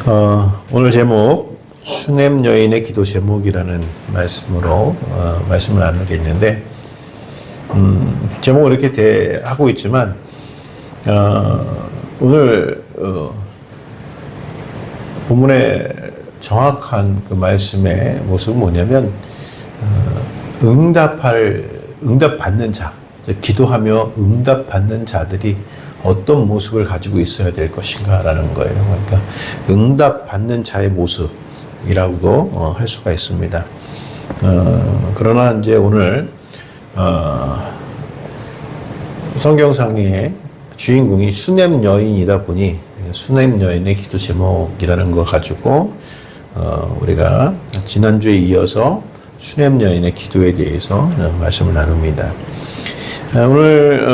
오늘 제목 수냄 여인의 기도 제목이라는 말씀으로 말씀을 나누겠는데 제목을 이렇게 하고 있지만 오늘 본문의 정확한 그 말씀의 모습은 뭐냐면 응답받는 자, 기도하며 응답받는 자들이 어떤 모습을 가지고 있어야 될 것인가라는 거예요. 그러니까 응답받는 자의 모습이라고도 할 수가 있습니다. 그러나 이제 오늘 성경상의 주인공이 수냄 여인이다 보니 수냄 여인의 기도 제목이라는 걸 가지고 우리가 지난주에 이어서 수냄 여인의 기도에 대해서 말씀을 나눕니다. 오늘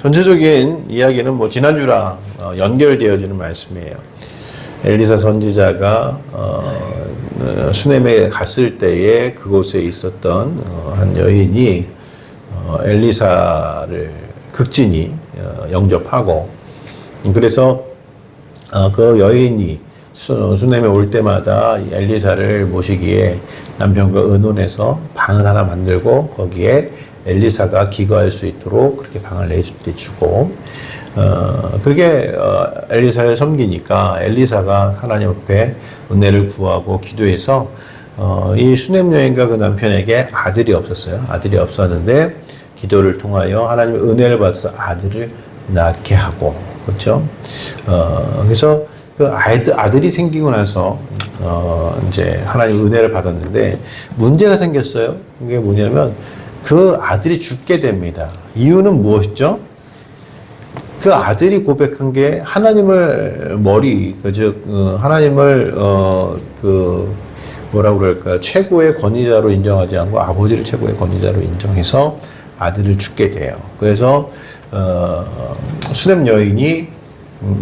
전체적인 이야기는 지난주랑 연결되어지는 말씀이에요. 엘리사 선지자가 수넴에 갔을 때에 그곳에 있었던 한 여인이 엘리사를 극진히 영접하고, 그래서 그 여인이 수넴에 올 때마다 엘리사를 모시기에 남편과 의논해서 방을 하나 만들고 거기에 엘리사가 기거할 수 있도록 그렇게 방을 내주고, 그렇게 엘리사를 섬기니까 엘리사가 하나님 앞에 은혜를 구하고 기도해서 이 수넴 여인과 그 남편에게 아들이 없었어요. 아들이 없었는데 기도를 통하여 하나님의 은혜를 받아서 아들을 낳게 하고, 그렇죠? 그래서 그 아들이 생기고 나서 이제 하나님 은혜를 받았는데 문제가 생겼어요. 이게 뭐냐면 그 아들이 죽게 됩니다. 이유는 무엇이죠? 그 아들이 고백한 게 하나님을 하나님을 뭐라고 그럴까, 최고의 권위자로 인정하지 않고 아버지를 최고의 권위자로 인정해서 아들을 죽게 돼요. 그래서 수넴 여인이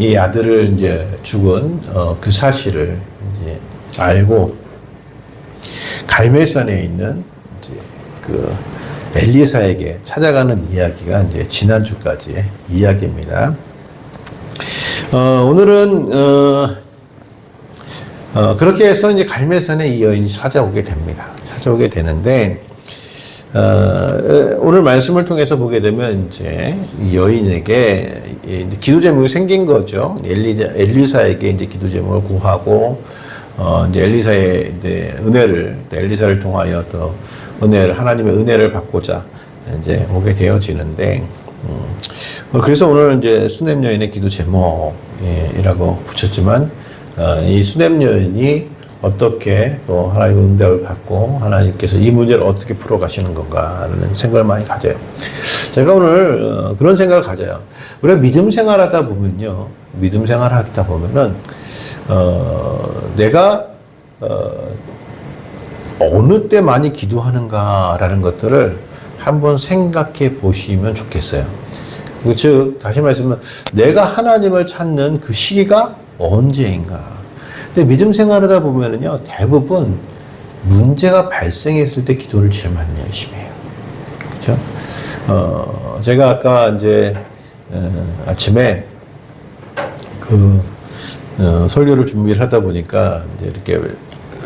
이 아들을 이제 죽은 그 사실을 이제 알고 갈멜산에 있는 이제 그 엘리사에게 찾아가는 이야기가 이제 지난주까지의 이야기입니다. 오늘은 그렇게 해서 이제 갈멜산에 이 여인이 찾아오게 됩니다. 찾아오게 되는데 오늘 말씀을 통해서 보게 되면 이제 이 여인에게 기도 제목이 생긴 거죠. 엘리사에게 이제 기도 제목을 구하고 이제 엘리사의 이제 엘리사를 통하여 또 하나님의 은혜를 받고자 이제 오게 되어지는데, 그래서 오늘 이제 수넴 여인의 기도 제목이라고 붙였지만, 이 수넴 여인이 어떻게 또 하나님의 응답을 받고 하나님께서 이 문제를 어떻게 풀어가시는 건가라는 생각을 많이 가져요. 제가 오늘 그런 생각을 가져요. 우리가 믿음 생활하다 보면은 내가 어느 때 많이 기도하는가라는 것들을 한번 생각해 보시면 좋겠어요. 즉, 다시 말씀하면 내가 하나님을 찾는 그 시기가 언제인가. 근데 믿음 생활하다 보면은요, 대부분 문제가 발생했을 때 기도를 제일 많이 열심히 해요. 그렇죠? 제가 아까 이제 아침에 설교를 준비를 하다 보니까 이제 이렇게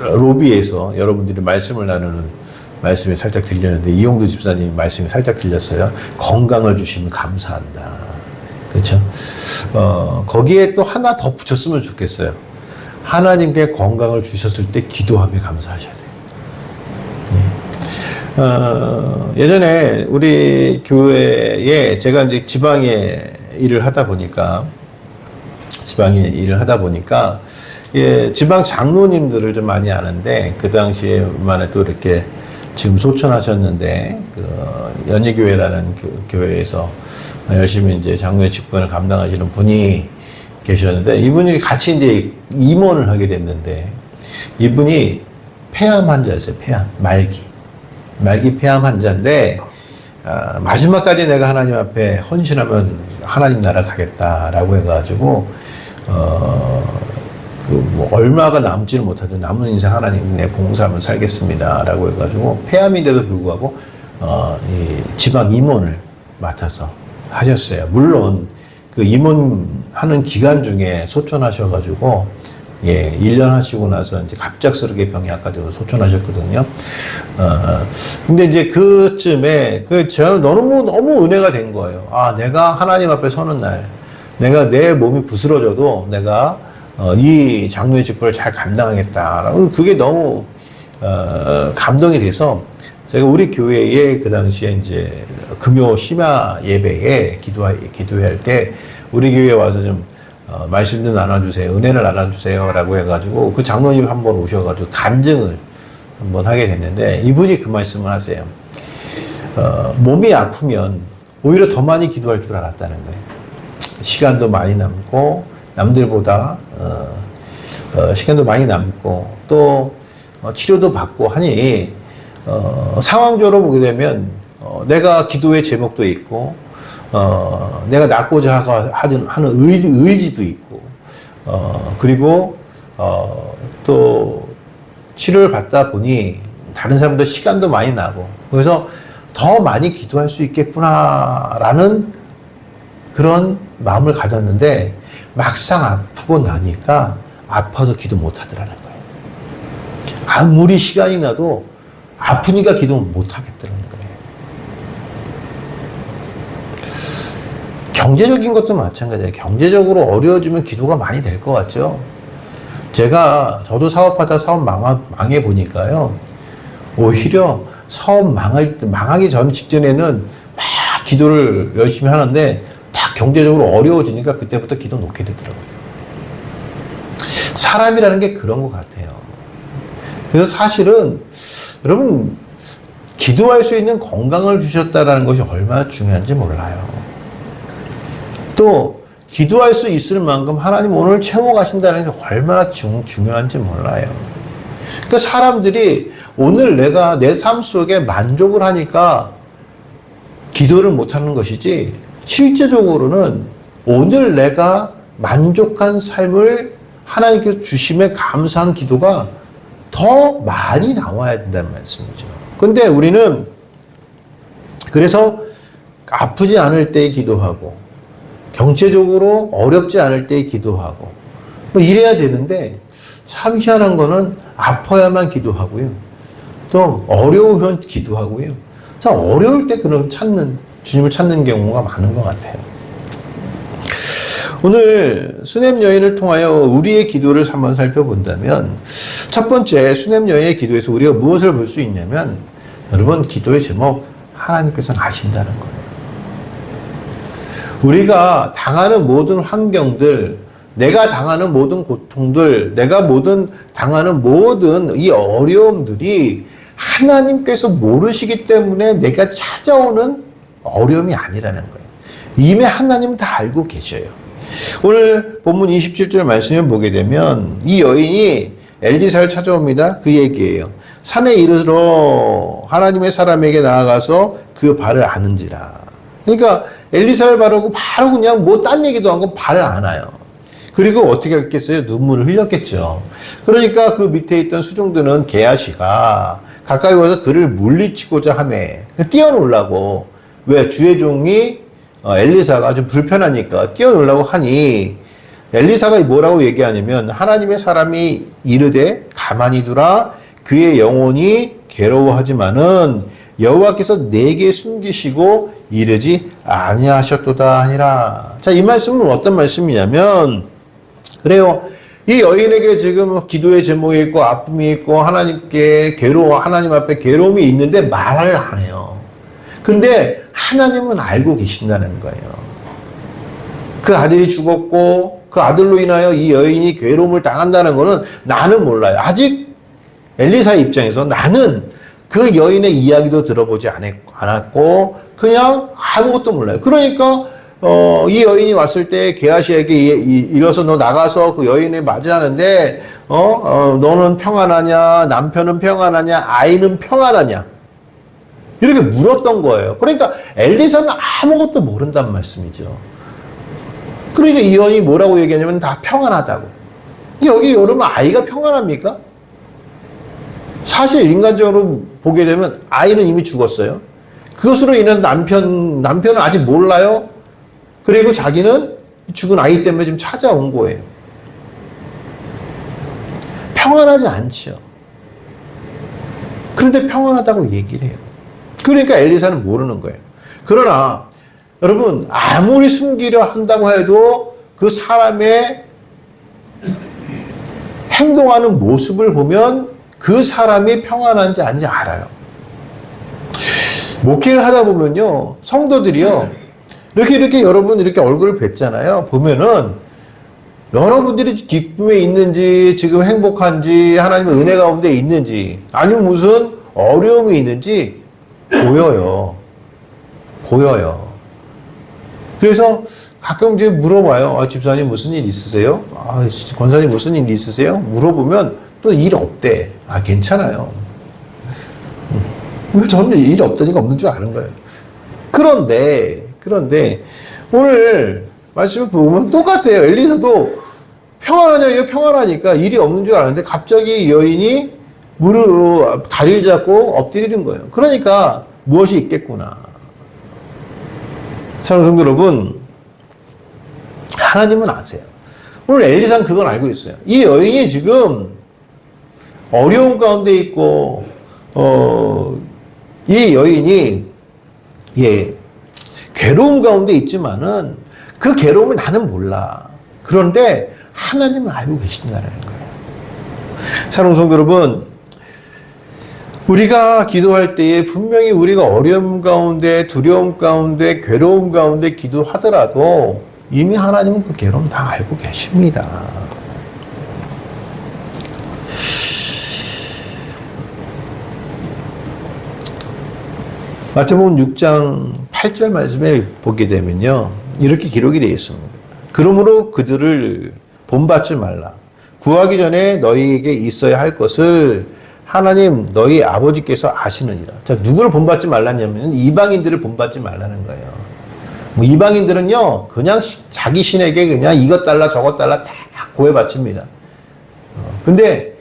로비에서 여러분들이 말씀을 나누는 말씀이 살짝 들렸는데, 이용도 집사님 말씀이 살짝 들렸어요. 건강을 주시면 감사한다. 그렇죠? 거기에 또 하나 더 붙였으면 좋겠어요. 하나님께 건강을 주셨을 때 기도하며 감사하셔야 돼요. 예전에 우리 교회에 제가 이제 지방에 일을 하다 보니까 지방 장로님들을 좀 많이 아는데, 그 당시에만 해도 이렇게 지금 소천하셨는데, 연희교회라는 교회에서 열심히 이제 장로의 직분을 감당하시는 분이 계셨는데, 이분이 같이 이제 임원을 하게 됐는데, 이분이 폐암 환자였어요. 말기 폐암 환자인데, 마지막까지 내가 하나님 앞에 헌신하면 하나님 나라 가겠다라고 해가지고, 얼마가 남지는 못하죠. 남은 인생 하나님 내 봉사하면 살겠습니다라고 해가지고 폐암인데도 불구하고 이 지방 임원을 맡아서 하셨어요. 물론 그 임원하는 기간 중에 소천하셔가지고 예, 1년 하시고 나서 이제 갑작스럽게 병이 악화되고 소천하셨거든요. 근데 이제 그쯤에 저는 너무 은혜가 된 거예요. 아, 내가 하나님 앞에 서는 날, 내가 내 몸이 부스러져도 내가 이 장로의 직분을 잘 감당하겠다라고 그게 너무 감동이 돼서 제가 우리 교회에 그 당시에 이제 금요 심야 예배에 기도할 때 우리 교회에 와서 좀 말씀 좀 나눠주세요. 은혜를 나눠주세요라고 해가지고 그 장로님 한번 오셔가지고 간증을 한번 하게 됐는데 이분이 그 말씀을 하세요. 몸이 아프면 오히려 더 많이 기도할 줄 알았다는 거예요. 시간도 많이 남고 남들보다 시간도 많이 남고 또 치료도 받고 하니 상황적으로 보게 되면 내가 기도의 제목도 있고 내가 낫고자 하는 의지도 있고 그리고 또 치료를 받다 보니 다른 사람들 시간도 많이 나고 그래서 더 많이 기도할 수 있겠구나라는 그런 마음을 가졌는데 막상 아프고 나니까 아파서 기도 못 하더라는 거예요. 아무리 시간이 나도 아프니까 기도 못 하겠더라는 거예요. 경제적인 것도 마찬가지예요. 경제적으로 어려워지면 기도가 많이 될 것 같죠. 저도 사업하다 사업 망해 보니까요. 오히려 사업 망하기 전 직전에는 막 기도를 열심히 하는데 딱 경제적으로 어려워지니까 그때부터 기도 놓게 되더라고요. 사람이라는 게 그런 것 같아요. 그래서 사실은 여러분 기도할 수 있는 건강을 주셨다는 것이 얼마나 중요한지 몰라요. 또 기도할 수 있을 만큼 하나님 오늘 채워가신다는 게 얼마나 중요한지 몰라요. 그러니까 사람들이 오늘 내가 내 삶 속에 만족을 하니까 기도를 못하는 것이지 실제적으로는 오늘 내가 만족한 삶을 하나님께서 주심에 감사한 기도가 더 많이 나와야 된다는 말씀이죠. 근데 우리는 그래서 아프지 않을 때 기도하고 경제적으로 어렵지 않을 때 기도하고 뭐 이래야 되는데 참 희한한 거는 아파야만 기도하고요. 또 어려우면 기도하고요. 참 어려울 때 그런 주님을 찾는 경우가 많은 것 같아요. 오늘 수냄 여인을 통하여 우리의 기도를 한번 살펴본다면 첫 번째 수냄 여인의 기도에서 우리가 무엇을 볼 수 있냐면 여러분 기도의 제목 하나님께서는 아신다는 거예요. 우리가 당하는 모든 환경들, 내가 당하는 모든 고통들, 내가 당하는 모든 이 어려움들이 하나님께서 모르시기 때문에 내가 찾아오는 어려움이 아니라는 거예요. 이미 하나님은 다 알고 계셔요. 오늘 본문 27절 말씀을 보게 되면 이 여인이 엘리사를 찾아옵니다. 그 얘기예요. 산에 이르러 하나님의 사람에게 나아가서 그 발을 아는지라. 그러니까 엘리사를 바르고 바로 그냥 뭐 딴 얘기도 안 하고 발을 안아요. 그리고 어떻게 했겠어요? 눈물을 흘렸겠죠. 그러니까 그 밑에 있던 수종들은 게하시가 가까이 와서 그를 물리치고자 하매 뛰어놀라고 왜 주의 종이 엘리사가 좀 불편하니까 뛰어놀라고 하니 엘리사가 뭐라고 얘기하냐면 하나님의 사람이 이르되 가만히 두라 그의 영혼이 괴로워하지만은 여호와께서 내게 숨기시고 이르지 아니하셨도다 하니라. 자, 이 말씀은 어떤 말씀이냐면 그래요. 이 여인에게 지금 기도의 제목이 있고 아픔이 있고 하나님 앞에 괴로움이 있는데 말을 안 해요. 근데 하나님은 알고 계신다는 거예요. 그 아들이 죽었고 그 아들로 인하여 이 여인이 괴로움을 당한다는 거는 나는 몰라요. 아직 엘리사의 입장에서 나는 그 여인의 이야기도 들어보지 않았고 그냥 아무것도 몰라요. 그러니까 이 여인이 왔을 때 게하시에게 이뤄서 너 나가서 그 여인을 맞이하는데 너는 평안하냐? 남편은 평안하냐? 아이는 평안하냐? 이렇게 물었던 거예요. 그러니까 엘리사는 아무것도 모른단 말씀이죠. 그러니까 이 여인이 뭐라고 얘기하냐면 다 평안하다고. 여기 여러분 아이가 평안합니까? 사실 인간적으로 보게 되면 아이는 이미 죽었어요. 그것으로 인해서 남편은 아직 몰라요. 그리고 자기는 죽은 아이 때문에 지금 찾아온 거예요. 평안하지 않죠. 그런데 평안하다고 얘기를 해요. 그러니까 엘리사는 모르는 거예요. 그러나 여러분 아무리 숨기려 한다고 해도 그 사람의 행동하는 모습을 보면 그 사람이 평안한지 아닌지 알아요. 목회를 하다 보면요, 성도들이요, 이렇게 여러분 이렇게 얼굴을 뵙잖아요. 보면은 여러분들이 기쁨에 있는지, 지금 행복한지, 하나님의 은혜 가운데 있는지, 아니면 무슨 어려움이 있는지 보여요. 보여요. 그래서 가끔 이제 물어봐요. 아, 집사님 무슨 일 있으세요? 아, 권사님 무슨 일 있으세요? 물어보면 또 일 없대. 아, 괜찮아요. 저는 일 없다니까 없는 줄 아는 거예요. 그런데 오늘 말씀을 보면 똑같아요. 엘리사도 평안하냐, 평안하니까 일이 없는 줄 아는데 갑자기 여인이 다리를 잡고 엎드리는 거예요. 그러니까 무엇이 있겠구나. 사랑하는 성도 여러분, 하나님은 아세요. 오늘 엘리사는 그걸 알고 있어요. 이 여인이 지금 어려운 가운데 있고, 이 여인이, 괴로운 가운데 있지만은 그 괴로움을 나는 몰라. 그런데 하나님은 알고 계신다는 거예요. 사랑하는 성도 여러분, 우리가 기도할 때에 분명히 우리가 어려움 가운데, 두려움 가운데, 괴로움 가운데 기도하더라도 이미 하나님은 그 괴로움 다 알고 계십니다. 마태복음 6장 8절 말씀에 보게 되면요, 이렇게 기록이 되어 있습니다. 그러므로 그들을 본받지 말라. 구하기 전에 너희에게 있어야 할 것을 하나님 너희 아버지께서 아시느니라. 자, 누구를 본받지 말라냐면 이방인들을 본받지 말라는 거예요. 뭐 이방인들은요, 그냥 자기 신에게 그냥 이것 달라 저것 달라 다 고해 바칩니다. 근데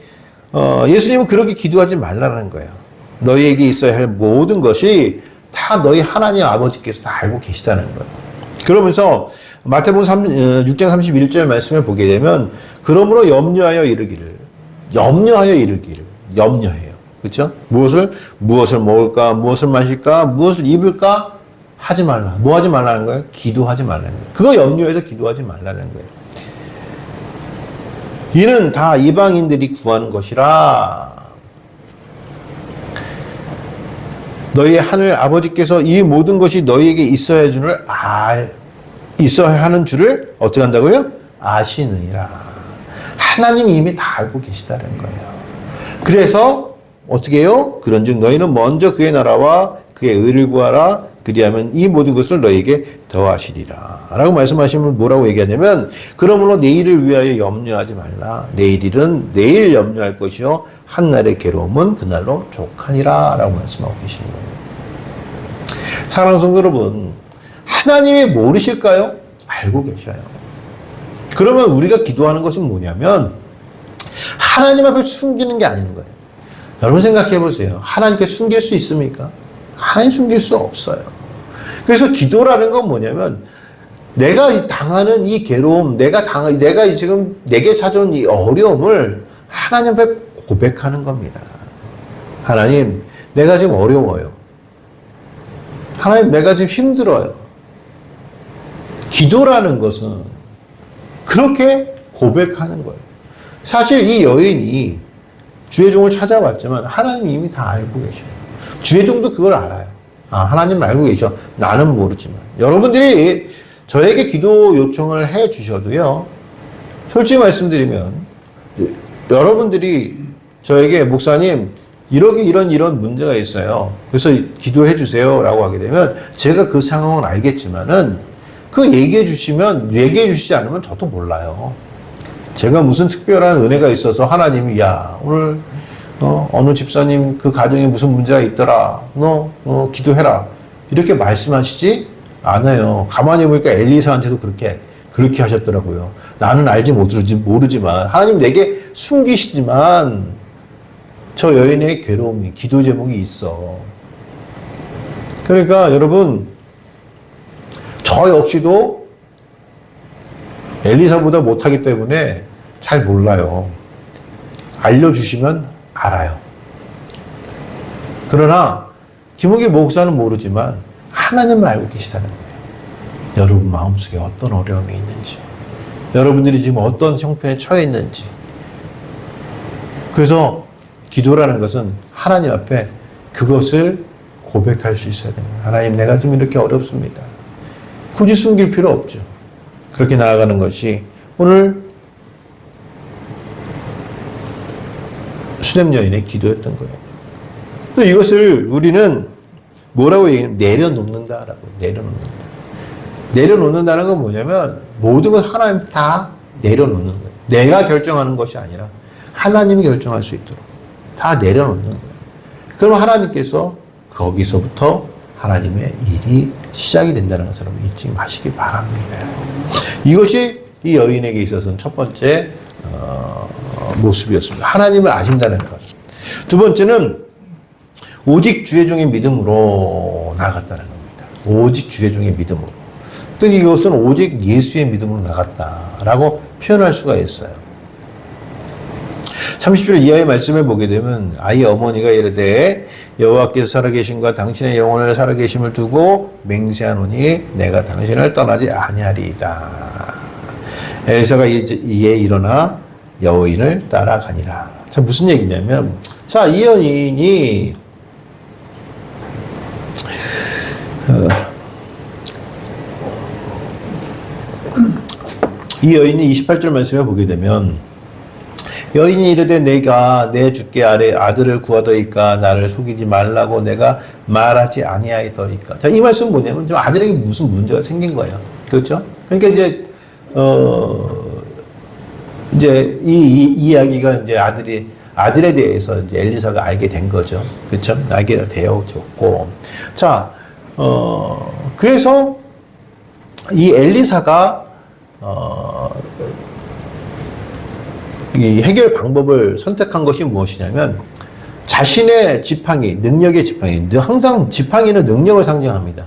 예수님은 그렇게 기도하지 말라는 거예요. 너희에게 있어야 할 모든 것이 다 너희 하나님 아버지께서 다 알고 계시다는 거예요. 그러면서 마태복음 6장 31절 말씀을 보게 되면 그러므로 염려하여 이르기를 염려해요. 그렇죠? 무엇을 먹을까, 무엇을 마실까, 무엇을 입을까 하지 말라. 뭐 하지 말라는 거예요? 기도하지 말라는 거예요. 그거 염려해서 기도하지 말라는 거예요. 이는 다 이방인들이 구하는 것이라. 너희 하늘 아버지께서 이 모든 것이 너희에게 있어야 하는 줄을 어떻게 한다고요? 아시느니라. 하나님이 이미 다 알고 계시다는 거예요. 그래서 어떻게 해요? 그런즉 너희는 먼저 그의 나라와 그의 의를 구하라. 그리하면 이 모든 것을 너희에게 더하시리라. 라고 말씀하시면 뭐라고 얘기하냐면, 그러므로 내일을 위하여 염려하지 말라. 내일 일은 내일 염려할 것이요 한날의 괴로움은 그날로 족하니라. 라고 말씀하고 계시는 거예요. 사랑하는 성도 여러분, 하나님이 모르실까요? 알고 계셔요. 그러면 우리가 기도하는 것은 뭐냐면 하나님 앞에 숨기는 게 아닌 거예요. 여러분 생각해 보세요. 하나님께 숨길 수 있습니까? 하나님 숨길 수 없어요. 그래서 기도라는 건 뭐냐면 내가 당하는 이 괴로움, 내가 지금 내게 찾아온 이 어려움을 하나님 앞에 고백하는 겁니다. 하나님, 내가 지금 어려워요. 하나님, 내가 지금 힘들어요. 기도라는 것은 그렇게 고백하는 거예요. 사실 이 여인이 주의 종을 찾아왔지만 하나님이 이미 다 알고 계셔요. 주의 종도 그걸 알아요. 아, 하나님 알고 계셔. 나는 모르지만. 여러분들이 저에게 기도 요청을 해 주셔도요, 솔직히 말씀드리면 여러분들이 저에게 목사님 이런 문제가 있어요. 그래서 기도해 주세요 라고 하게 되면 제가 그 상황을 알겠지만은 그 얘기해 주시지 않으면 저도 몰라요. 제가 무슨 특별한 은혜가 있어서 하나님이 오늘 어느 집사님 그 가정에 무슨 문제가 있더라. 너 기도해라. 이렇게 말씀하시지 않아요. 가만히 보니까 엘리사한테도 그렇게 하셨더라고요. 나는 알지 모르지만 하나님 내게 숨기시지만 저 여인의 괴로움이 기도 제목이 있어. 그러니까 여러분, 저 역시도 엘리사보다 못하기 때문에 잘 몰라요. 알려주시면 알아요. 그러나 김우기 목사는 모르지만 하나님을 알고 계시다는 거예요. 여러분 마음속에 어떤 어려움이 있는지, 여러분들이 지금 어떤 형편에 처해 있는지. 그래서 기도라는 것은 하나님 앞에 그것을 고백할 수 있어야 됩니다. 하나님, 내가 좀 이렇게 어렵습니다. 굳이 숨길 필요 없죠. 그렇게 나아가는 것이 오늘 수냄 여인의 기도였던 거예요. 또 이것을 우리는 뭐라고 얘기하냐면 내려놓는다라고. 내려놓는다는 건 뭐냐면 모든 걸 하나님 다 내려놓는 거예요. 내가 결정하는 것이 아니라 하나님이 결정할 수 있도록 다 내려놓는 거예요. 그럼 하나님께서 거기서부터 하나님의 일이 시작이 된다는 것을 잊지 마시기 바랍니다. 이것이 이 여인에게 있어서는 첫 번째 모습이었습니다. 하나님을 아신다는 것. 두 번째는 오직 주의 종의 믿음으로 나아갔다는 겁니다. 오직 주의 종의 믿음으로. 또 이것은 오직 예수의 믿음으로 나갔다라고 표현할 수가 있어요. 30절 이하의 말씀을 보게 되면 아이 어머니가 이르되 여호와께서 살아계심과 당신의 영혼을 살아계심을 두고 맹세하노니 내가 당신을 떠나지 아니하리이다. 엘사가 이에 일어나 여인을 따라가니라. 자, 무슨 얘기냐면, 자, 이 여인이 이 여인이 28절 말씀을 보게 되면 여인이 이르되 내가 내 주께 아들을 구하더이까 나를 속이지 말라고 내가 말하지 아니하이더이까. 자, 이 말씀은 뭐냐면 좀 아들에게 무슨 문제가 생긴 거예요. 그렇죠? 그러니까 이제 이 이야기가 이제 아들에 대해서 이제 엘리사가 알게 된 거죠. 그렇죠? 알게 되어졌고. 자, 그래서 이 엘리사가 이 해결 방법을 선택한 것이 무엇이냐면 자신의 지팡이, 능력의 지팡이. 항상 지팡이는 능력을 상징합니다.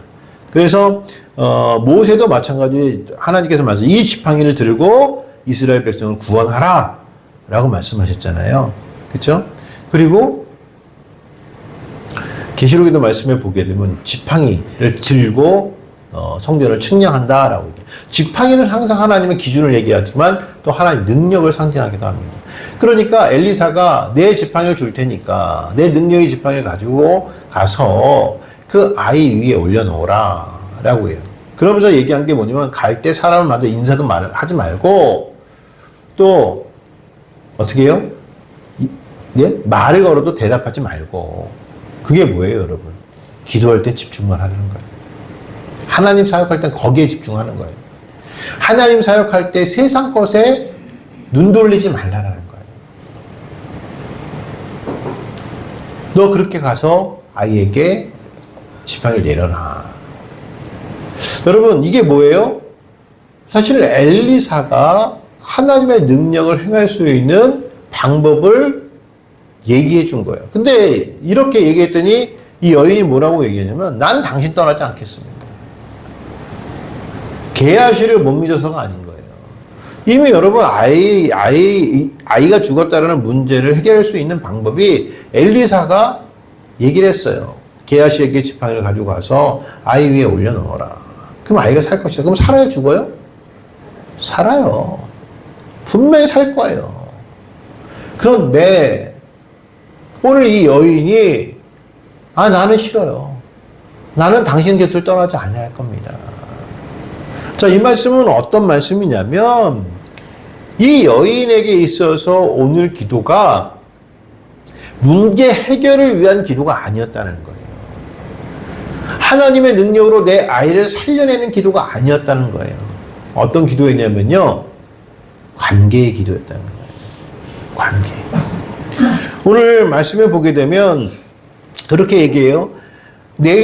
그래서 모세도 마찬가지 하나님께서 말씀 이 지팡이를 들고 이스라엘 백성을 구원하라 라고 말씀하셨잖아요. 그렇죠? 그리고 계시록에도 말씀을 보게 되면 지팡이를 들고 성전을 측량한다라고 얘기해요. 지팡이는 항상 하나님의 기준을 얘기하지만 또 하나님의 능력을 상징하기도 합니다. 그러니까 엘리사가 내 지팡이를 줄 테니까 내 능력의 지팡이를 가지고 가서 그 아이 위에 올려놓으라 라고 해요. 그러면서 얘기한 게 뭐냐면 갈 때 사람을 만나 인사도 하지 말고 또 어떻게 해요? 예? 말을 걸어도 대답하지 말고. 그게 뭐예요, 여러분? 기도할 때 집중만 하는 거예요. 하나님 사역할 때 거기에 집중하는 거예요. 하나님 사역할 때 세상 것에 눈 돌리지 말라는 거예요. 너 그렇게 가서 아이에게 지팡이를 내려놔. 여러분, 이게 뭐예요? 사실 엘리사가 하나님의 능력을 행할 수 있는 방법을 얘기해 준 거예요. 근데 이렇게 얘기했더니 이 여인이 뭐라고 얘기했냐면 난 당신 떠나지 않겠습니다. 게하시를 못 믿어서가 아닌 거예요. 이미 여러분 아이가 죽었다라는 문제를 해결할 수 있는 방법이 엘리사가 얘기를 했어요. 게하시에게 지팡이를 가지고 가서 아이 위에 올려놓으라. 그럼 아이가 살 것이다. 그럼 살아야 죽어요? 살아요. 분명히 살 거예요. 그런데 오늘 이 여인이 나는 싫어요. 나는 당신 곁을 떠나지 아니할 겁니다. 자, 이 말씀은 어떤 말씀이냐면 이 여인에게 있어서 오늘 기도가 문제 해결을 위한 기도가 아니었다는 거예요. 하나님의 능력으로 내 아이를 살려내는 기도가 아니었다는 거예요. 어떤 기도였냐면요, 관계의 기도였다는 거예요. 관계. 오늘 말씀에 보게 되면 그렇게 얘기해요. 내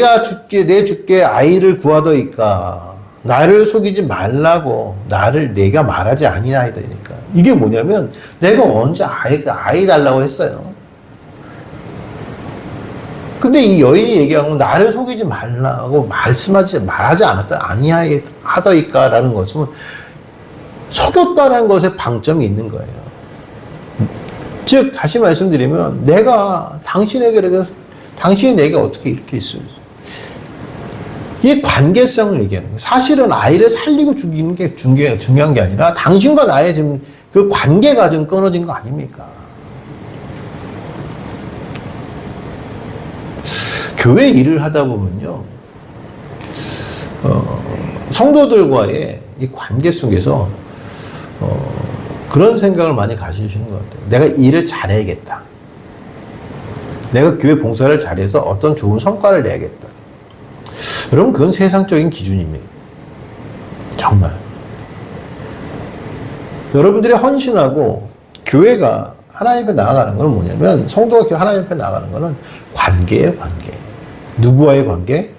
주께 아이를 구하더이까 나를 속이지 말라고 내가 말하지 아니하이더이까. 이게 뭐냐면 내가 언제 아이 달라고 했어요. 근데 이 여인이 얘기한 건 나를 속이지 말라고 말하지 아니하더이까라는 것은 속였다는 것에 방점이 있는 거예요. 즉 다시 말씀드리면 내가 당신이 내게 어떻게 이렇게 있어요? 이 관계성을 얘기하는 거예요. 사실은 아이를 살리고 죽이는 게 중요한 게 아니라 당신과 나의 지금 그 관계가 좀 끊어진 거 아닙니까? 교회 일을 하다 보면요, 성도들과의 이 관계 속에서 그런 생각을 많이 가지시는 것 같아요. 내가 일을 잘해야겠다. 내가 교회 봉사를 잘해서 어떤 좋은 성과를 내야겠다. 여러분, 그건 세상적인 기준입니다. 정말. 여러분들이 헌신하고 교회가 하나님 앞에 나아가는 건 뭐냐면, 성도가 하나님 앞에 나아가는 거는 관계예요, 관계. 누구와의 관계?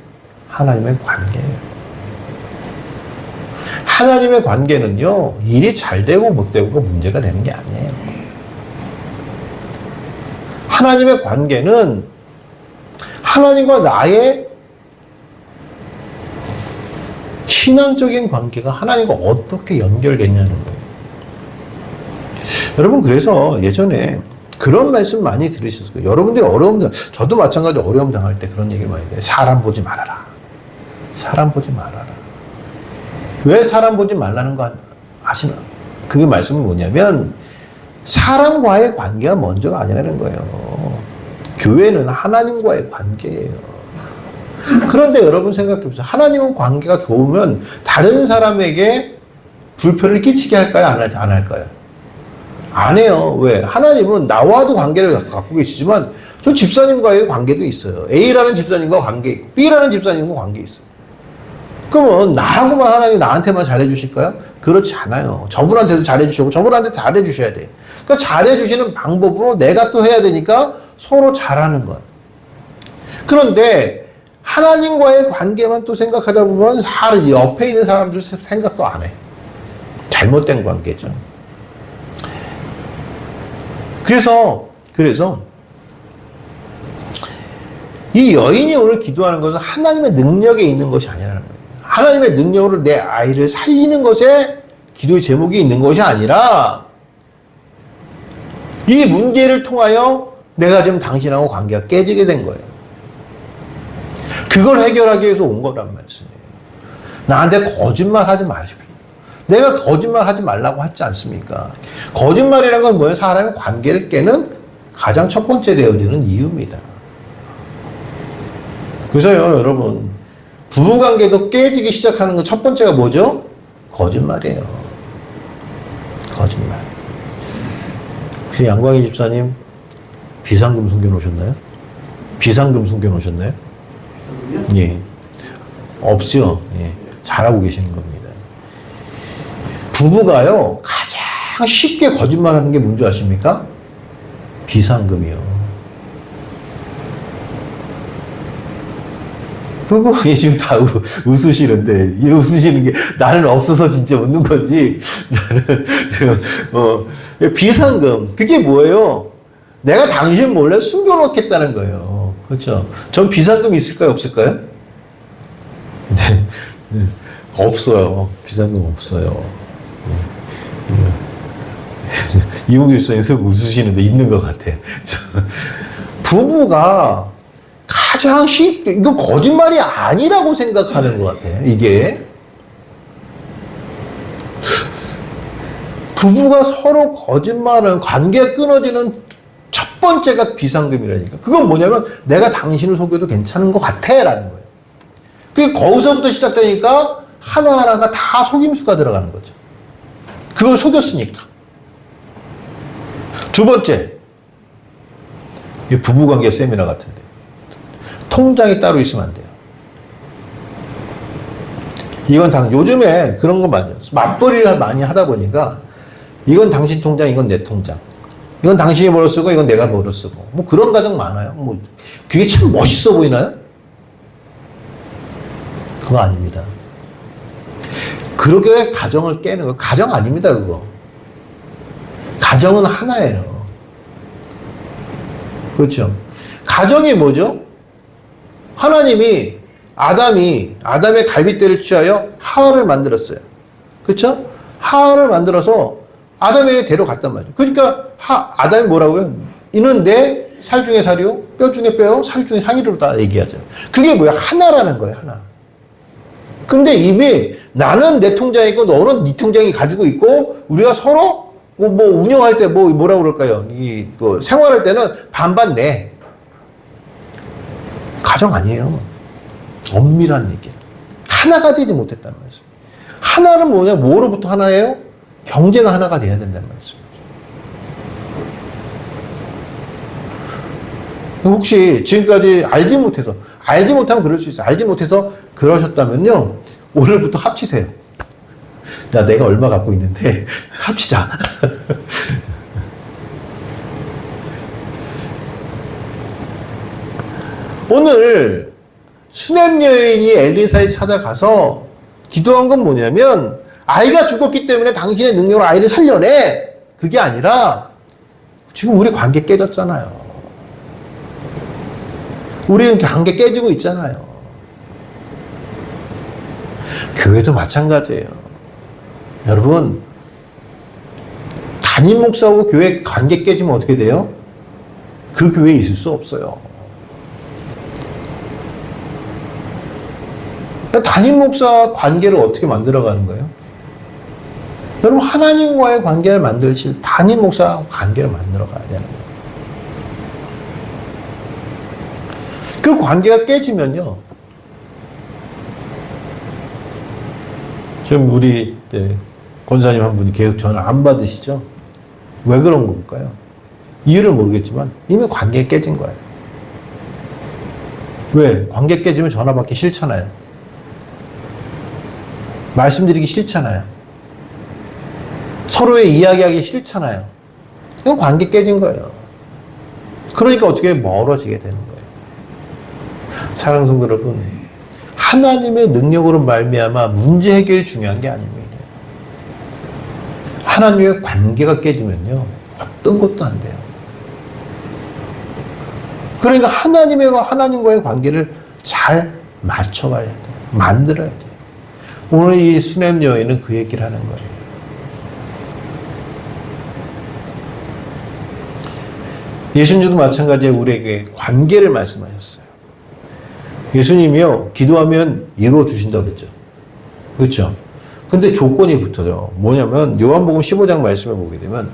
하나님의 관계예요. 하나님의 관계는요, 일이 잘 되고 못 되고가 문제가 되는 게 아니에요. 하나님의 관계는 하나님과 나의 신앙적인 관계가 하나님과 어떻게 연결됐냐는 거예요. 여러분, 그래서 예전에 그런 말씀 많이 들으셨을 거예요. 여러분들이 저도 마찬가지 어려움 당할 때 그런 얘기를 많이 해요. 사람 보지 말아라. 사람 보지 말아라. 왜 사람 보지 말라는 거 아시나? 그게 말씀은 뭐냐면, 사람과의 관계가 먼저가 아니라는 거예요. 교회는 하나님과의 관계예요. 그런데 여러분 생각해보세요. 하나님은 관계가 좋으면 다른 사람에게 불편을 끼치게 할까요? 안 할까요? 안 해요. 왜? 하나님은 나와도 관계를 갖고 계시지만 저 집사님과의 관계도 있어요. A라는 집사님과 관계 있고 B라는 집사님과 관계 있어요. 그러면 나하고만 하나님 나한테만 잘해주실까요? 그렇지 않아요. 저분한테도 잘해주시고 저분한테 잘해주셔야 돼요. 그러니까 잘해주시는 방법으로 내가 또 해야 되니까 서로 잘하는 것. 그런데 하나님과의 관계만 또 생각하다 보면 옆에 있는 사람들 생각도 안 해. 잘못된 관계죠. 그래서 이 여인이 오늘 기도하는 것은 하나님의 능력에 있는 것이 아니라는 거예요. 하나님의 능력으로 내 아이를 살리는 것에 기도의 제목이 있는 것이 아니라 이 문제를 통하여 내가 지금 당신하고 관계가 깨지게 된 거예요. 그걸 해결하기 위해서 온 거란 말씀이에요. 나한테 거짓말 하지 마십시오. 내가 거짓말 하지 말라고 했지 않습니까? 거짓말이라는 건 뭐예요? 사람의 관계를 깨는 가장 첫 번째 되어지는 이유입니다. 그래서요, 여러분, 부부관계도 깨지기 시작하는 건 첫 번째가 뭐죠? 거짓말이에요. 거짓말. 혹시 양광희 집사님 비상금 숨겨놓으셨나요? 비상금 숨겨놓으셨나요? 예. 없죠. 예. 잘하고 계시는 겁니다. 부부가요, 가장 쉽게 거짓말하는 게 뭔지 아십니까? 비상금이요. 그거 지금 다 웃으시는데, 이 웃으시는 게 나는 없어서 진짜 웃는 건지, 나는, 비상금. 그게 뭐예요? 내가 당신 몰래 숨겨놓겠다는 거예요. 그렇죠? 전 비상금 있을까요? 없을까요? 네. 없어요. 비상금 없어요. 이용규 집사님 쓱 웃으시는데 있는 것 같아. 부부가 가장 쉽게, 이거 거짓말이 아니라고 생각하는 것 같아요. 이게. 부부가 서로 거짓말은 관계가 끊어지는 첫 번째가 비상금이라니까. 그건 뭐냐면 내가 당신을 속여도 괜찮은 것 같아 라는 거예요. 그게 거기서부터 시작되니까 하나하나가 다 속임수가 들어가는 거죠. 그걸 속였으니까. 두 번째, 이 부부관계 세미나 같은데 통장이 따로 있으면 안 돼요. 이건 요즘에 그런 거 많아요. 맞벌이를 많이 하다 보니까 이건 당신 통장, 이건 내 통장. 이건 당신이 벌어 쓰고 이건 내가 벌어 쓰고. 뭐 그런 가정 많아요. 뭐 그게 참 멋있어 보이나요? 그거 아닙니다. 그렇게 가정을 깨는 거 가정 아닙니다. 그거. 가정은 하나예요. 그렇죠? 가정이 뭐죠? 하나님이 아담의 갈빗대를 취하여 하와를 만들었어요. 그렇죠? 하와를 만들어서 아담에게 데려갔단 말이죠. 그러니까 아담이 뭐라고요? 이는 내 살 중에 살이요, 뼈 중에 뼈요, 살 중에 상이로다 얘기하죠. 그게 뭐야? 하나라는 거예요, 하나. 근데 이미 나는 내 통장이 있고 너는 네 통장이 가지고 있고 우리가 서로 뭐 운영할 때 뭐라 그럴까요? 생활할 때는 반반 내. 가정 아니에요. 엄밀한 얘기. 하나가 되지 못했다는 말씀. 하나는 뭐냐? 뭐로부터 하나예요? 경제가 하나가 돼야 된다는 말씀. 혹시 지금까지 알지 못하면 그럴 수 있어요. 알지 못해서 그러셨다면요, 오늘부터 합치세요. 야, 내가 얼마 갖고 있는데 합치자. 오늘 수냄 여인이 엘리사에 찾아가서 기도한 건 뭐냐면, 아이가 죽었기 때문에 당신의 능력으로 아이를 살려내. 그게 아니라 지금 우리 관계 깨졌잖아요. 우리는 관계 깨지고 있잖아요. 교회도 마찬가지예요. 여러분, 담임 목사하고 교회 관계 깨지면 어떻게 돼요? 그 교회에 있을 수 없어요. 담임 목사 관계를 어떻게 만들어가는 거예요? 여러분, 하나님과의 관계를 만들실 담임 목사 관계를 만들어가야 되는 거예요. 그 관계가 깨지면요, 지금 우리 권사님 한 분이 계속 전화 안 받으시죠? 왜 그런 걸까요? 이유를 모르겠지만 이미 관계가 깨진 거예요. 왜? 관계 깨지면 전화 받기 싫잖아요. 말씀드리기 싫잖아요. 서로의 이야기하기 싫잖아요. 이건 관계 깨진 거예요. 그러니까 어떻게 멀어지게 되는 거예요. 사랑하는 성도 여러분, 하나님의 능력으로 말미암아 문제 해결이 중요한 게 아닙니다. 하나님의 관계가 깨지면요, 어떤 것도 안 돼요. 그러니까 하나님과의 관계를 잘 맞춰가야 돼요. 만들어야 돼요. 오늘 이 수냄 여인은 그 얘기를 하는 거예요. 예수님도 마찬가지로 우리에게 관계를 말씀하셨어요. 예수님이요, 기도하면 이루어 주신다고 그랬죠. 그렇죠? 근데 조건이 붙어요. 뭐냐면 요한복음 15장 말씀을 보게 되면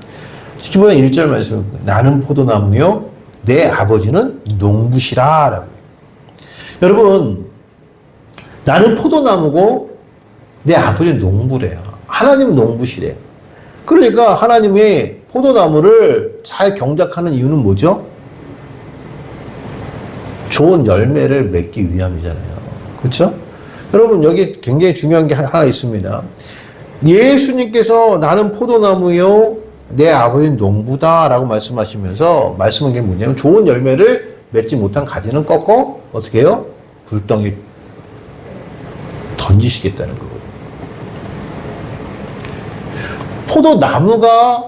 15장 1절 말씀을 보면 나는 포도나무요, 내 아버지는 농부시라 라고. 여러분, 나는 포도나무고 내 아버지는 농부래요. 하나님은 농부시래요. 그러니까 하나님이 포도나무를 잘 경작하는 이유는 뭐죠? 좋은 열매를 맺기 위함이잖아요. 그렇죠? 여러분, 여기 굉장히 중요한 게 하나 있습니다. 예수님께서 나는 포도나무요, 내 아버지는 농부다 라고 말씀하시면서 말씀한 게 뭐냐면, 좋은 열매를 맺지 못한 가지는 꺾어 어떻게 해요? 불덩이 던지시겠다는 거거든요. 포도나무가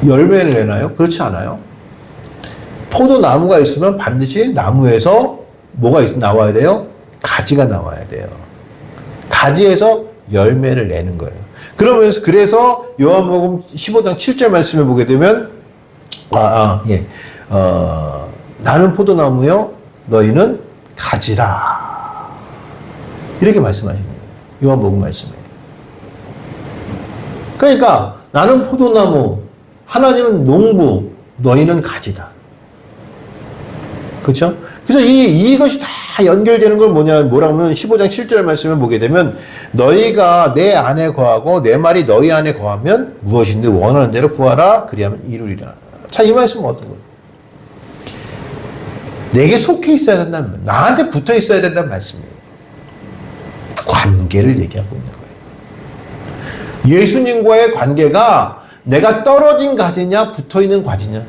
열매를 내나요? 그렇지 않아요. 포도나무가 있으면 반드시 나무에서 뭐가 나와야 돼요? 가지가 나와야 돼요. 가지에서 열매를 내는 거예요. 그래서 요한복음 15장 7절 말씀을 보게 되면, 나는 포도나무요, 너희는 가지라. 이렇게 말씀하십니다. 요한복음 말씀에. 그러니까 나는 포도나무, 하나님은 농부, 너희는 가지다. 그렇죠? 그래서 이것이 다 연결되는 걸 뭐라고 하면 15장 7절 말씀을 보게 되면, 너희가 내 안에 거하고 내 말이 너희 안에 거하면 무엇인데 원하는 대로 구하라, 그리하면 이루리라. 자, 이 말씀은 어떤 거예요? 내게 속해 있어야 된다는 말, 나한테 붙어 있어야 된다는 말씀이에요. 관계를 얘기하고 있는 거예요. 예수님과의 관계가 내가 떨어진 가지냐 붙어 있는 가지냐.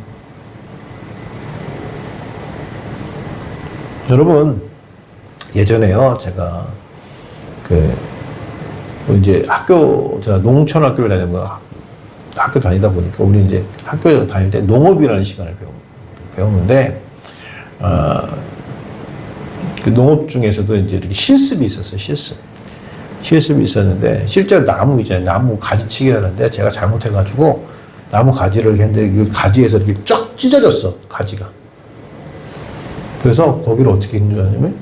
여러분, 예전에요, 제가 이제 제가 농촌 학교를 학교 다니다 보니까, 우리 이제 학교 다닐 때 농업이라는 시간을 배우는데, 그 농업 중에서도 이제 이렇게 실습이 있었어요, 실습. 실습이 있었는데 실제로 나무 있잖아요. 나무 가지치기라는데 제가 잘못해가지고 나무 가지를 했는데 이 가지에서 이렇게 쫙 찢어졌어. 가지가. 그래서 거기를 어떻게 했는 줄 아냐면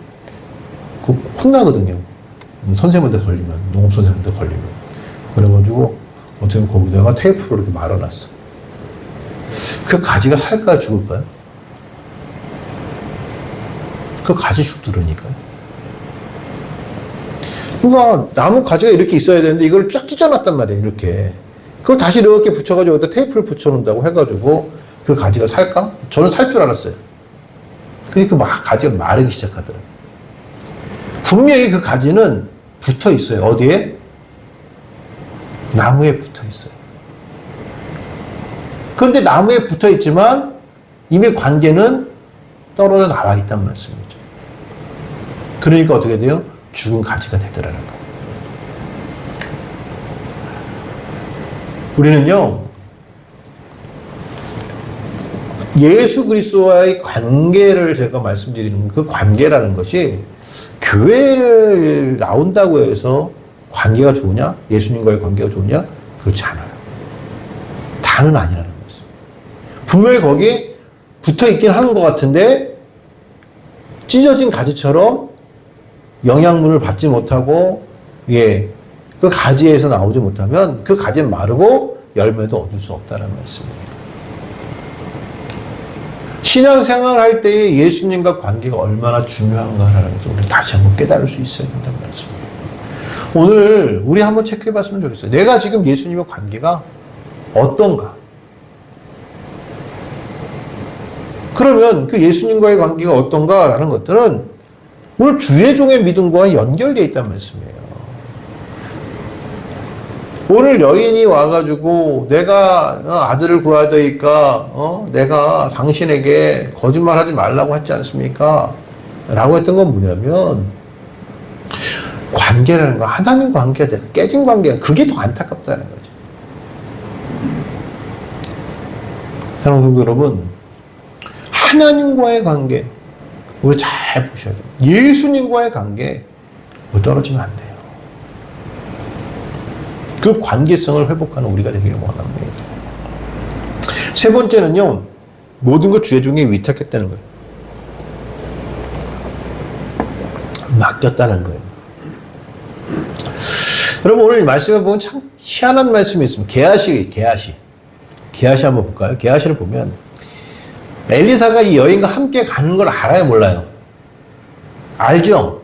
혼나거든요. 선생님한테 걸리면, 농업 선생님한테 걸리면. 그래가지고 어떻게 보면 거기다가 테이프로 이렇게 말아놨어. 그 가지가 살까 죽을까요? 그 가지 죽들으니까요. 그러니까 나무 가지가 이렇게 있어야 되는데 이걸 쫙 찢어놨단 말이에요. 이렇게. 그걸 다시 이렇게 붙여가지고 여기다 테이프를 붙여놓는다고 해가지고 그 가지가 살까? 저는 살 줄 알았어요. 그러니까 막 가지가 마르기 시작하더라고요. 분명히 그 가지는 붙어 있어요. 어디에? 나무에 붙어 있어요. 그런데 나무에 붙어 있지만 이미 관계는 떨어져 나와 있단 말씀이죠. 그러니까 어떻게 돼요? 죽은 가지가 되더라는 거예요. 우리는요, 예수 그리스도와의 관계를 제가 말씀드리는 그 관계라는 것이 교회를 나온다고 해서 관계가 좋으냐? 예수님과의 관계가 좋으냐? 그렇지 않아요. 다는 아니라는 거죠. 분명히 거기 붙어 있긴 하는 것 같은데 찢어진 가지처럼 영양분을 받지 못하고 그 가지에서 나오지 못하면 그 가지는 마르고 열매도 얻을 수 없다는 말씀이에요. 신앙생활 할 때에 예수님과 관계가 얼마나 중요한가라는 것을 우리 다시 한번 깨달을 수 있어야 된다는 말씀이에요. 오늘 우리 한번 체크해 봤으면 좋겠어요. 내가 지금 예수님과 관계가 어떤가? 그러면 그 예수님과의 관계가 어떤가라는 것들은 오늘 주의 종의 믿음과 연결되어 있다는 말씀이에요. 오늘 여인이 와가지고 내가 아들을 구하더이까 내가 당신에게 거짓말하지 말라고 했지 않습니까? 라고 했던 건 뭐냐면 관계라는 거, 하나님 관계가 깨진 관계가 그게 더 안타깝다는 거죠. 사랑하는 성도 여러분, 하나님과의 관계 우리 잘 보셔야 돼요. 예수님과의 관계 떨어지면 안 돼요. 그 관계성을 회복하는 우리가 되기를 원합니다. 세 번째는요, 모든 것 주의 종에 위탁했다는 거예요. 맡겼다는 거예요. 여러분, 오늘 말씀에 보면 참 희한한 말씀이 있습니다. 게하시 한번 볼까요? 게하시를 보면 엘리사가 이 여인과 함께 가는 걸 알아요, 몰라요? 알죠?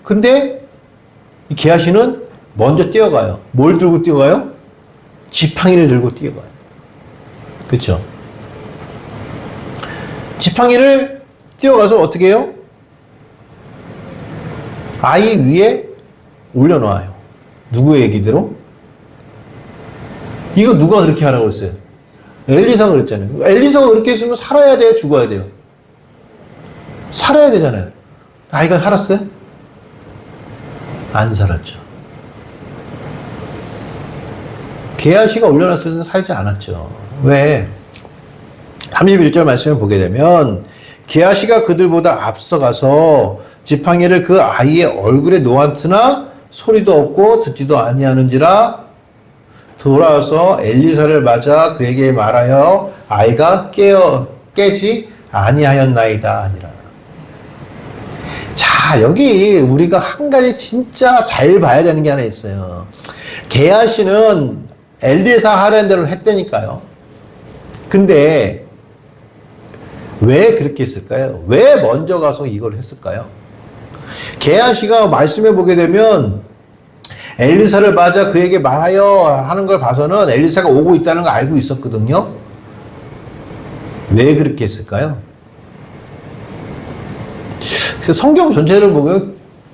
근데 이 게하시는 먼저 뛰어가요. 뭘 들고 뛰어가요? 지팡이를 들고 뛰어가요. 그렇죠? 지팡이를 뛰어가서 어떻게 해요? 아이 위에 올려놓아요. 누구의 얘기대로? 이거 누가 그렇게 하라고 했어요? 엘리사가 그랬잖아요. 엘리사가 그렇게 했으면 살아야 돼요? 죽어야 돼요? 살아야 되잖아요. 아이가 살았어요? 안 살았죠. 게하시가 올려놨을 때는 살지 않았죠. 왜? 31절 말씀을 보게 되면 게하시가 그들보다 앞서가서 지팡이를 그 아이의 얼굴에 놓았으나 소리도 없고 듣지도 아니하는지라 돌아와서 엘리사를 맞아 그에게 말하여 아이가 깨지 아니하였나이다 아니라. 자, 여기 우리가 한 가지 진짜 잘 봐야 되는 게 하나 있어요. 게하시는 엘리사 하라는 대로 했다니까요. 근데 왜 그렇게 했을까요? 왜 먼저 가서 이걸 했을까요? 게하시가 말씀해 보게 되면 엘리사를 맞아 그에게 말하여 하는 걸 봐서는 엘리사가 오고 있다는 걸 알고 있었거든요. 왜 그렇게 했을까요? 그래서 성경 전체를 보면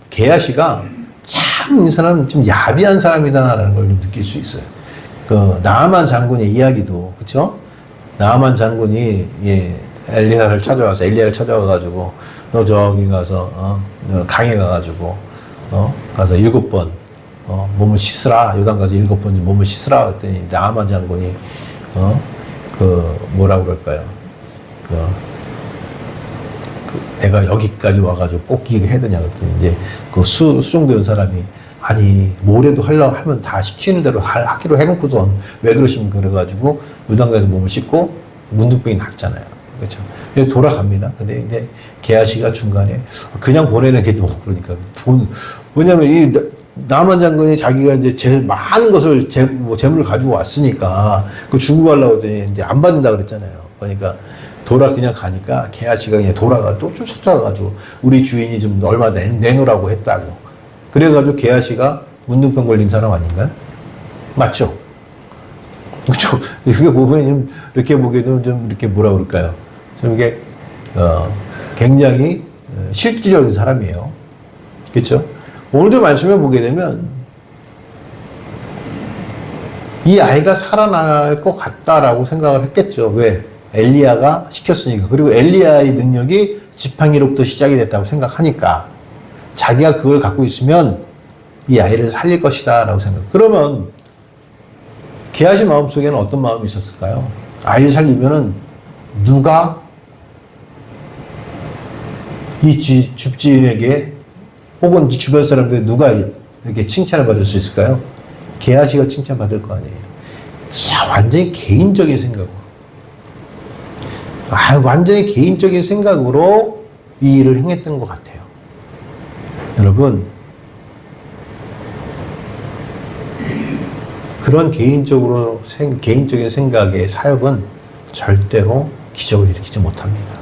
게하시가 참 이 사람은 좀 야비한 사람이다라는 걸 좀 느낄 수 있어요. 그 나아만 장군의 이야기도 그렇죠? 나아만 장군이 엘리야를 찾아와가지고 너 저기 가서 강에 가가지고 가서 7번 몸을 씻으라. 요단 가서 7번 몸을 씻으라 그랬더니 나아만 장군이 뭐라고 그럴까요? 내가 여기까지 와가지고 꼭 이게 해야 되냐 그랬더니 이제 그 수종되는 사람이 아니, 뭐래도 하려고 하면 다 시키는 대로 하기로 해놓고선 왜 그러십니까? 그래가지고 무당가에서 몸을 씻고 문둥병이 났잖아요. 그렇죠. 돌아갑니다. 근데 이제 개아씨가 중간에 그냥 보내는 게 너무 그러니까 왜냐면 이 남한 장군이 자기가 이제 제일 많은 것을 재물을 가지고 왔으니까 그 주고 가려고 했더니 이제 안 받는다 그랬잖아요. 그러니까 그냥 가니까 개아씨가 그냥 또 쫓아가가지고 우리 주인이 좀 얼마 내놓으라고 했다고. 그래가지고 개아씨가 문둥병 걸린 사람 아닌가요? 맞죠? 그렇죠. 이게 보면 좀 이렇게 보기에도 좀 이렇게 뭐라 그럴까요? 좀 이게 굉장히 실질적인 사람이에요. 그렇죠? 오늘도 말씀을 보게 되면 이 아이가 살아날 것 같다라고 생각을 했겠죠. 왜? 엘리야가 시켰으니까. 그리고 엘리야의 능력이 지팡이로부터 시작이 됐다고 생각하니까 자기가 그걸 갖고 있으면 이 아이를 살릴 것이다 라고 생각. 그러면 게하시 마음속에는 어떤 마음이 있었을까요? 아이를 살리면은 누가 이 집주인에게 혹은 주변 사람들 누가 이렇게 칭찬을 받을 수 있을까요? 게하시가 칭찬받을 거 아니에요. 진짜 완전히 개인적인 생각으로. 완전히 개인적인 생각으로 이 일을 행했던 것 같아요. 여러분, 그런 개인적인 생각의 사역은 절대로 기적을 일으키지 못합니다.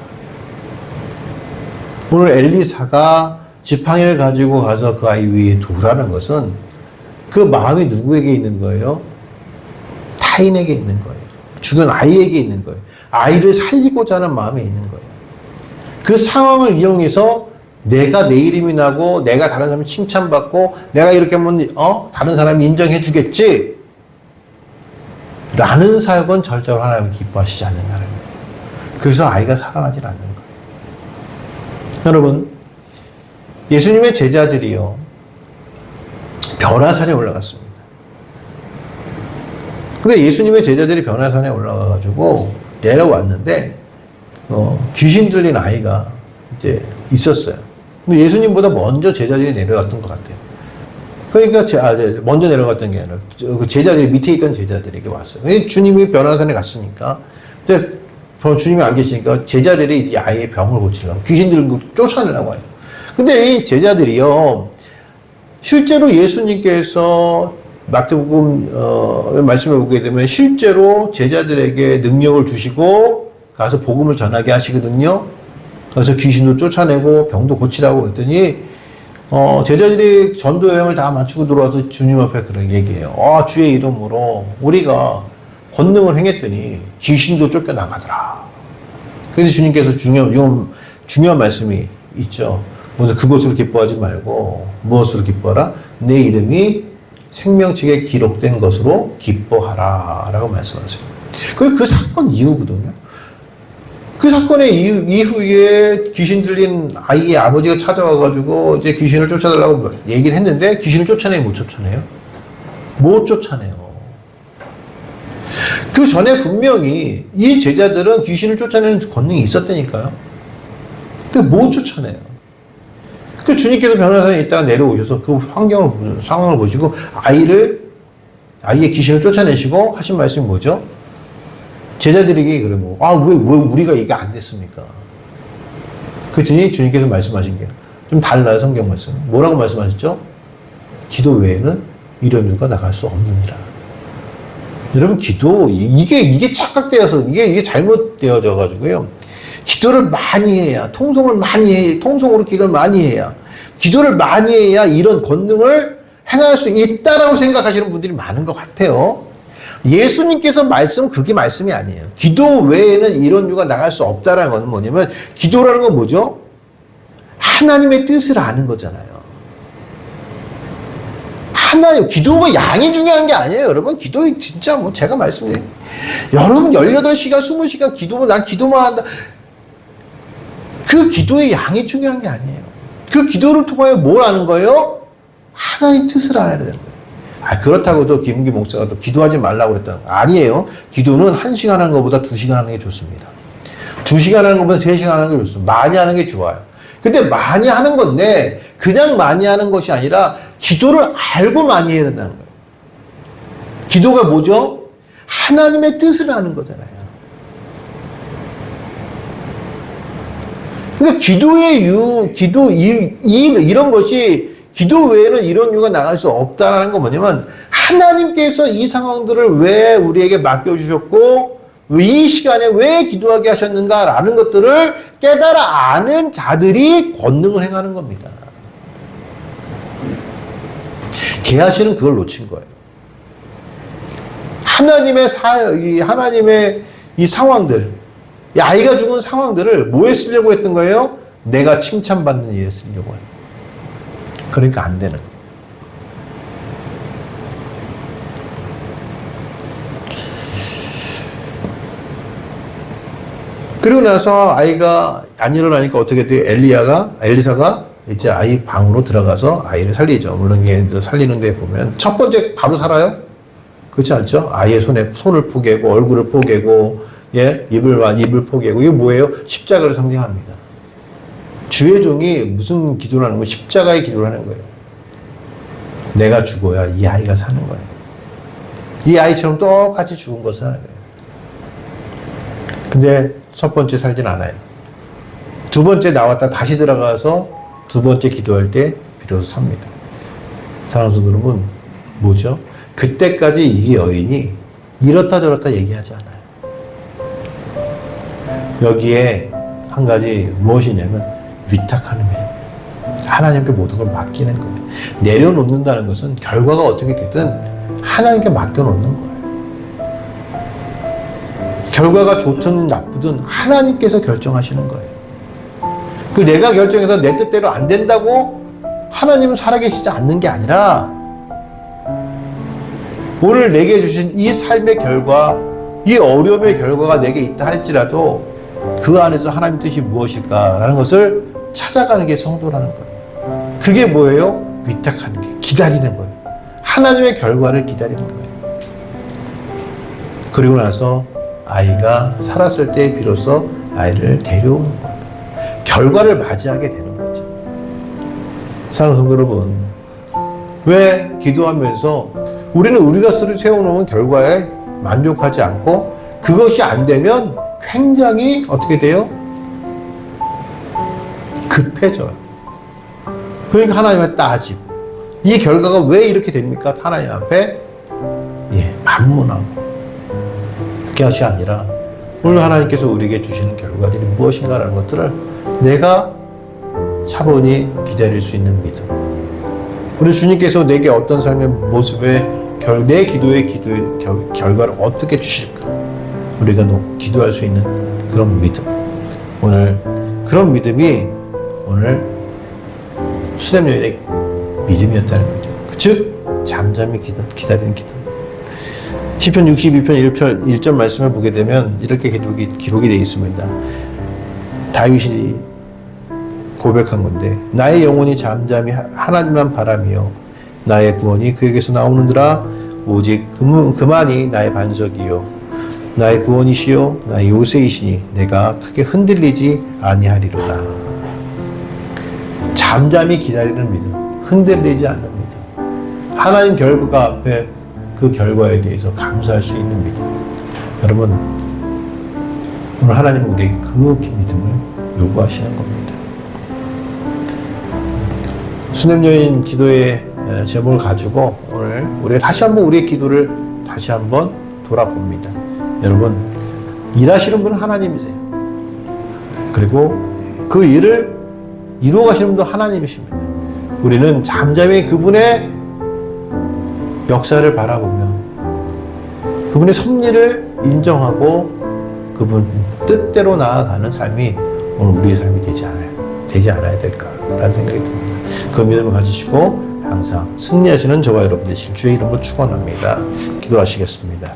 오늘 엘리사가 지팡이를 가지고 가서 그 아이 위에 두라는 것은 그 마음이 누구에게 있는 거예요? 타인에게 있는 거예요. 죽은 아이에게 있는 거예요. 아이를 살리고자 하는 마음에 있는 거예요. 그 상황을 이용해서 내가 내 이름이 나고 내가 다른 사람이 칭찬받고 내가 이렇게 하면 다른 사람이 인정해 주겠지 라는 사역은 절대로 하나님이 기뻐하시지 않는다는 거예요. 그래서 아이가 살아나질 않는 거예요. 여러분, 예수님의 제자들이요 변화산에 올라갔습니다. 근데 예수님의 제자들이 변화산에 올라가가지고 내려왔는데 귀신 들린 아이가 이제 있었어요. 근데 예수님보다 먼저 제자들이 내려갔던 것 같아요. 그러니까 먼저 내려갔던 게 아니라 그 제자들이 밑에 있던 제자들에게 왔어요. 주님이 변화산에 갔으니까 이제 주님이 안 계시니까 제자들이 이 아이의 병을 고치려고 귀신 들린 거 쫓아내려고 해요. 근데 이 제자들이요 실제로 예수님께서 마태복음 말씀을 보게 되면 실제로 제자들에게 능력을 주시고 가서 복음을 전하게 하시거든요. 그래서 귀신도 쫓아내고 병도 고치라고 했더니 제자들이 전도 여행을 다 마치고 들어와서 주님 앞에 그렇게 얘기해요. 주의 이름으로 우리가 권능을 행했더니 귀신도 쫓겨나가더라. 그래서 주님께서 중요한 말씀이 있죠. 먼저 그것으로 기뻐하지 말고 무엇으로 기뻐하라? 내 이름이 생명책에 기록된 것으로 기뻐하라 라고 말씀하세요. 그리고 그 사건 이후거든요. 그 사건의 이후에 귀신 들린 아이의 아버지가 찾아와가지고 이제 귀신을 쫓아달라고 얘기를 했는데 귀신을 쫓아내요? 못 쫓아내요? 못 쫓아내요. 그 전에 분명히 이 제자들은 귀신을 쫓아내는 권능이 있었다니까요. 근데 못 쫓아내요. 그 주님께서 변화산에 있다가 내려오셔서 그 상황을 보시고 아이의 귀신을 쫓아내시고 하신 말씀이 뭐죠? 제자들에게 그러면 왜 우리가 이게 안 됐습니까? 그랬더니 주님께서 말씀하신 게 좀 달라요. 성경 말씀. 뭐라고 말씀하셨죠? 기도 외에는 이런 유가 나갈 수 없느니라. 여러분 기도 이게 착각되어서 이게 잘못되어져 가지고요. 기도를 많이 해야 통성으로 기도를 많이 해야 기도를 많이 해야 이런 권능을 행할 수 있다라고 생각하시는 분들이 많은 것 같아요. 예수님께서 그게 말씀이 아니에요. 기도 외에는 이런 유가 나갈 수 없다라는 건 뭐냐면 기도라는 건 뭐죠? 하나님의 뜻을 아는 거잖아요. 기도가 양이 중요한 게 아니에요, 여러분. 기도 진짜 제가 말씀드려요. 여러분 18시간, 20시간 난 기도만 한다. 그 기도의 양이 중요한 게 아니에요. 그 기도를 통하여 뭘 아는 거예요? 하나님 뜻을 알아야 되는 거예요. 그렇다고 또 김은기 목사가 또 기도하지 말라고 그랬다. 아니에요. 기도는 1시간 하는 것보다 2시간 하는 게 좋습니다. 2시간 하는 것보다 3시간 하는 게 좋습니다. 많이 하는 게 좋아요. 근데 많이 하는 건데 그냥 많이 하는 것이 아니라 기도를 알고 많이 해야 된다는 거예요. 기도가 뭐죠? 하나님의 뜻을 아는 거잖아요. 그러니까 이런 것이 기도 외에는 이런 이유가 나갈 수 없다는 건 뭐냐면 하나님께서 이 상황들을 왜 우리에게 맡겨주셨고 이 시간에 왜 기도하게 하셨는가라는 것들을 깨달아 아는 자들이 권능을 행하는 겁니다. 게하시는 그걸 놓친 거예요. 하나님의 이 상황들, 이 아이가 죽은 상황들을 뭐에 쓰려고 했던 거예요? 내가 칭찬받는 일에 쓰려고 해요. 그러니까 안 되는 거예요. 그리고 나서 아이가 안 일어나니까 어떻게 돼요? 엘리사가 이제 아이 방으로 들어가서 아이를 살리죠. 물론 이제 살리는 데 보면 첫 번째 바로 살아요? 그렇지 않죠? 아이의 손을 포개고 얼굴을 포개고 입을 포개고 이게 뭐예요? 십자가를 상징합니다. 주의 종이 무슨 기도를 하는 거예요? 십자가의 기도를 하는 거예요. 내가 죽어야 이 아이가 사는 거예요. 이 아이처럼 똑같이 죽은 것을 하는 거예요. 근데 첫 번째 살진 않아요. 두 번째 나왔다 다시 들어가서 두 번째 기도할 때 비로소 삽니다. 사랑하는 성도 여러분, 뭐죠? 그때까지 이 여인이 이렇다 저렇다 얘기하지 않아요. 여기에 한 가지 무엇이냐면 위탁하는 거예요. 하나님께 모든 걸 맡기는 거예요. 내려놓는다는 것은 결과가 어떻게 되든 하나님께 맡겨놓는 거예요. 결과가 좋든 나쁘든 하나님께서 결정하시는 거예요. 그 내가 결정해서 내 뜻대로 안 된다고 하나님은 살아계시지 않는 게 아니라 오늘 내게 주신 이 삶의 결과, 이 어려움의 결과가 내게 있다 할지라도 그 안에서 하나님 뜻이 무엇일까라는 것을 찾아가는 게 성도라는 거예요. 그게 뭐예요? 위탁하는 게, 기다리는 거예요. 하나님의 결과를 기다리는 거예요. 그리고 나서 아이가 살았을 때 비로소 아이를 데려오는 거예요. 결과를 맞이하게 되는 거죠. 사랑하는 성도 여러분, 왜 기도하면서 우리는 우리가 세워놓은 결과에 만족하지 않고 그것이 안 되면 굉장히 어떻게 돼요? 급해져요. 그러니까 하나님한테 따지고 이 결과가 왜 이렇게 됩니까? 하나님 앞에 반문하고 그것이 아니라 오늘 하나님께서 우리에게 주시는 결과들이 무엇인가라는 것들을 내가 차분히 기다릴 수 있는 믿음. 우리 주님께서 내게 어떤 삶의 모습에 내 기도의 결과를 어떻게 주실까? 우리가 놓고 기도할 수 있는 그런 믿음. 오늘 그런 믿음이 오늘 수렘 여인의 믿음이었다는 거죠. 즉 잠잠히 기다리는 기도. 시편 62편 1절 말씀을 보게 되면 이렇게 기록이 되어 있습니다. 다윗이 고백한 건데 나의 영혼이 잠잠히 하나님만 바라며 나의 구원이 그에게서 나오느니라. 오직 그만이 나의 반석이요 나의 구원이시요 나의 요새이시니 내가 크게 흔들리지 아니하리로다. 잠잠히 기다리는 믿음, 흔들리지 않는 믿음, 하나님 결과 앞에 그 결과에 대해서 감사할 수 있는 믿음. 여러분, 오늘 하나님은 우리에게 그 믿음을 요구하시는 겁니다. 수냄 여인 기도의 제목을 가지고 오늘 우리가 다시 한번 우리의 기도를 다시 한번 돌아봅니다. 여러분, 일하시는 분은 하나님이세요. 그리고 그 일을 이루어 가시는 분도 하나님이십니다. 우리는 잠잠히 그분의 역사를 바라보며 그분의 섭리를 인정하고 그분 뜻대로 나아가는 삶이 오늘 우리의 삶이 되지 않아야 될까라는 생각이 듭니다. 그 믿음을 가지시고 항상 승리하시는 저와 여러분 되실 주의 이름으로 축원합니다. 기도하시겠습니다.